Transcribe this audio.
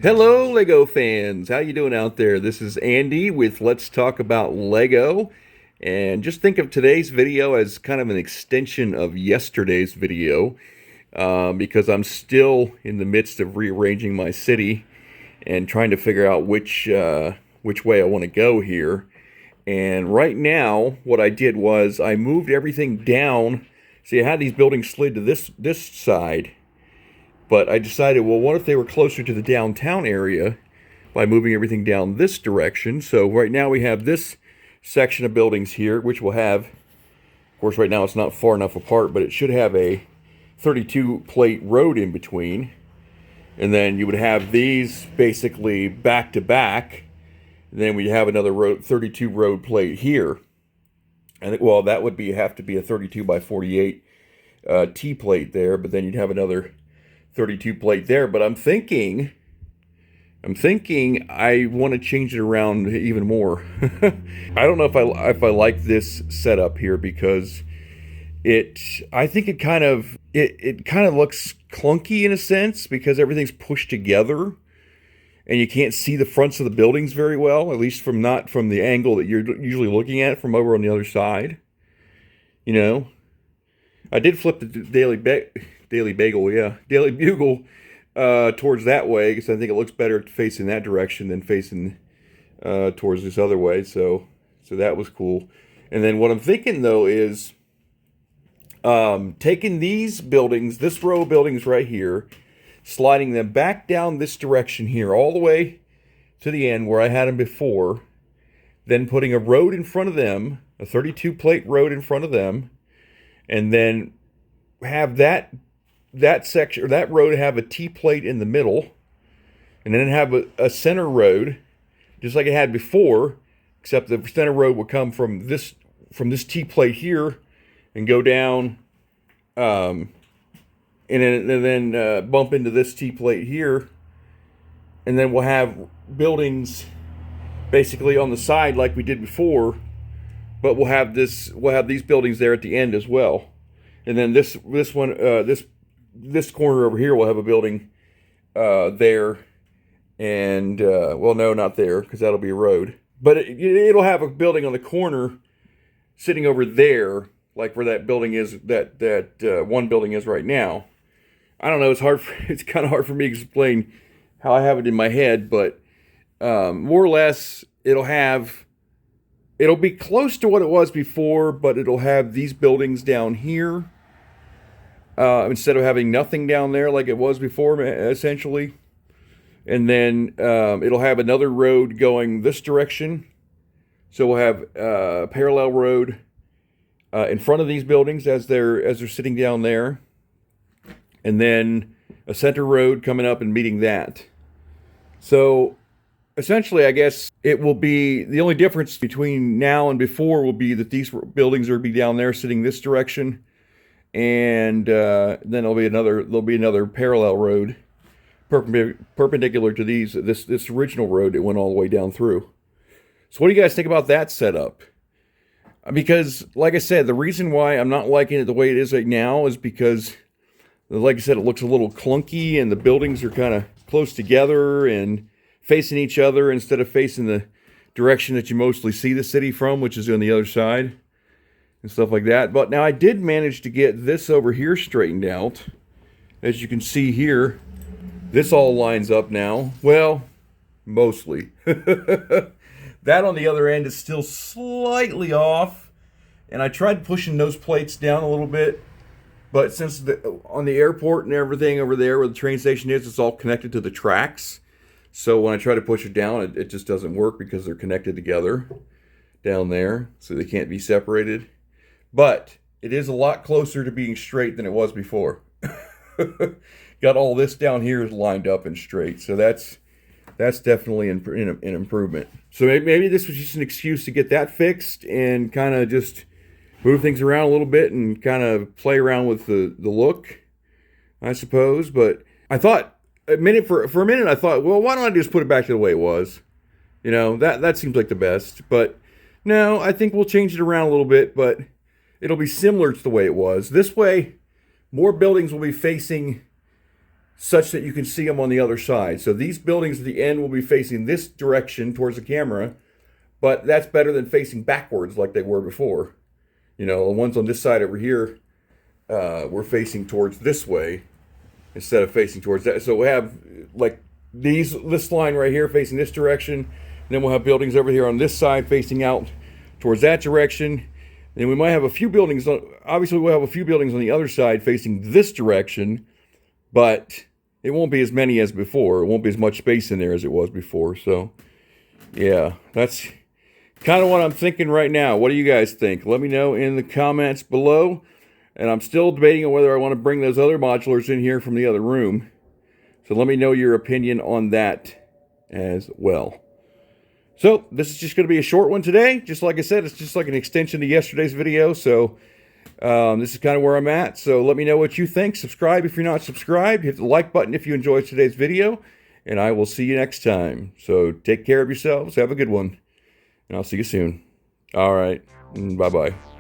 Hello, Lego fans. How you doing out there? This is Andy with Let's Talk About Lego. And just think of today's video as kind of an extension of yesterday's video because I'm still in the midst of rearranging my city and trying to figure out which way I want to go here. And right now, what I did was I moved everything down. See, I had these buildings slid to this side. But I decided, well, what if they were closer to the downtown area by moving everything down this direction? So right now we have this section of buildings here, which will have, of course, right now it's not far enough apart, but it should have a 32 plate road in between. And then you would have these basically back to back. And then we have another 32 road plate here. And well, that would have to be a 32 by 48 T plate there, but then you'd have another 32 plate there. But I'm thinking I want to change it around even more. I don't know if I like this setup here because I think it kind of looks clunky in a sense because everything's pushed together and you can't see the fronts of the buildings very well, at least not from the angle that you're usually looking at from over on the other side. You know, I did flip the Daily Bugle towards that way because I think it looks better facing that direction than facing towards this other way. So that was cool. And then what I'm thinking though is taking these buildings, this row of buildings right here, sliding them back down this direction here all the way to the end where I had them before, then putting a road in front of them, a 32 plate road in front of them, and then have that section or that road have a T plate in the middle, and then have a center road, just like it had before, except the center road would come from this T plate here and go down, and then bump into this T plate here, and then we'll have buildings basically on the side like we did before, but we'll have these buildings there at the end as well, and then this corner over here will have a building there, and well, no, not there because that'll be a road, but it'll have a building on the corner sitting over there, like where that building is, that one building is right now. I don't know. It's kind of hard for me to explain how I have it in my head, but more or less, it'll be close to what it was before, but it'll have these buildings down here. Instead of having nothing down there like it was before, essentially. And then it'll have another road going this direction. So we'll have a parallel road in front of these buildings as they're sitting down there. And then a center road coming up and meeting that. So essentially, I guess it will be, the only difference between now and before will be that these buildings will be down there sitting this direction. And then there'll be another parallel road perpendicular to this original road that went all the way down through. So what do you guys think about that setup? Because, like I said, the reason why I'm not liking it the way it is right now is because, like I said, it looks a little clunky and the buildings are kind of close together and facing each other instead of facing the direction that you mostly see the city from, which is on the other side. And stuff like that. But now I did manage to get this over here straightened out. As you can see here, this all lines up now. Well, mostly. That on the other end is still slightly off. And I tried pushing those plates down a little bit. But since on the airport and everything over there where the train station is, it's all connected to the tracks. So when I try to push it down, it just doesn't work because they're connected together down there. So they can't be separated. But it is a lot closer to being straight than it was before. Got all this down here is lined up and straight. So that's definitely an improvement. So maybe this was just an excuse to get that fixed and kind of just move things around a little bit and kind of play around with the look, I suppose. But I thought, for a minute, I thought, well, why don't I just put it back to the way it was? You know, that seems like the best. But No, I think we'll change it around a little bit, but it'll be similar to the way it was. This way, more buildings will be facing such that you can see them on the other side. So these buildings at the end will be facing this direction towards the camera, but that's better than facing backwards like they were before. You know, the ones on this side over here were facing towards this way instead of facing towards that. So we'll have like this line right here facing this direction, and then we'll have buildings over here on this side facing out towards that direction. And we might have a few buildings, obviously we'll have a few buildings on the other side facing this direction, but it won't be as many as before. It won't be as much space in there as it was before. So, yeah, that's kind of what I'm thinking right now. What do you guys think? Let me know in the comments below. And I'm still debating on whether I want to bring those other modulars in here from the other room. So let me know your opinion on that as well. So this is just going to be a short one today. Just like I said, it's just like an extension to yesterday's video. So this is kind of where I'm at. So let me know what you think. Subscribe if you're not subscribed. Hit the like button if you enjoyed today's video. And I will see you next time. So take care of yourselves. Have a good one. And I'll see you soon. All right. Bye-bye.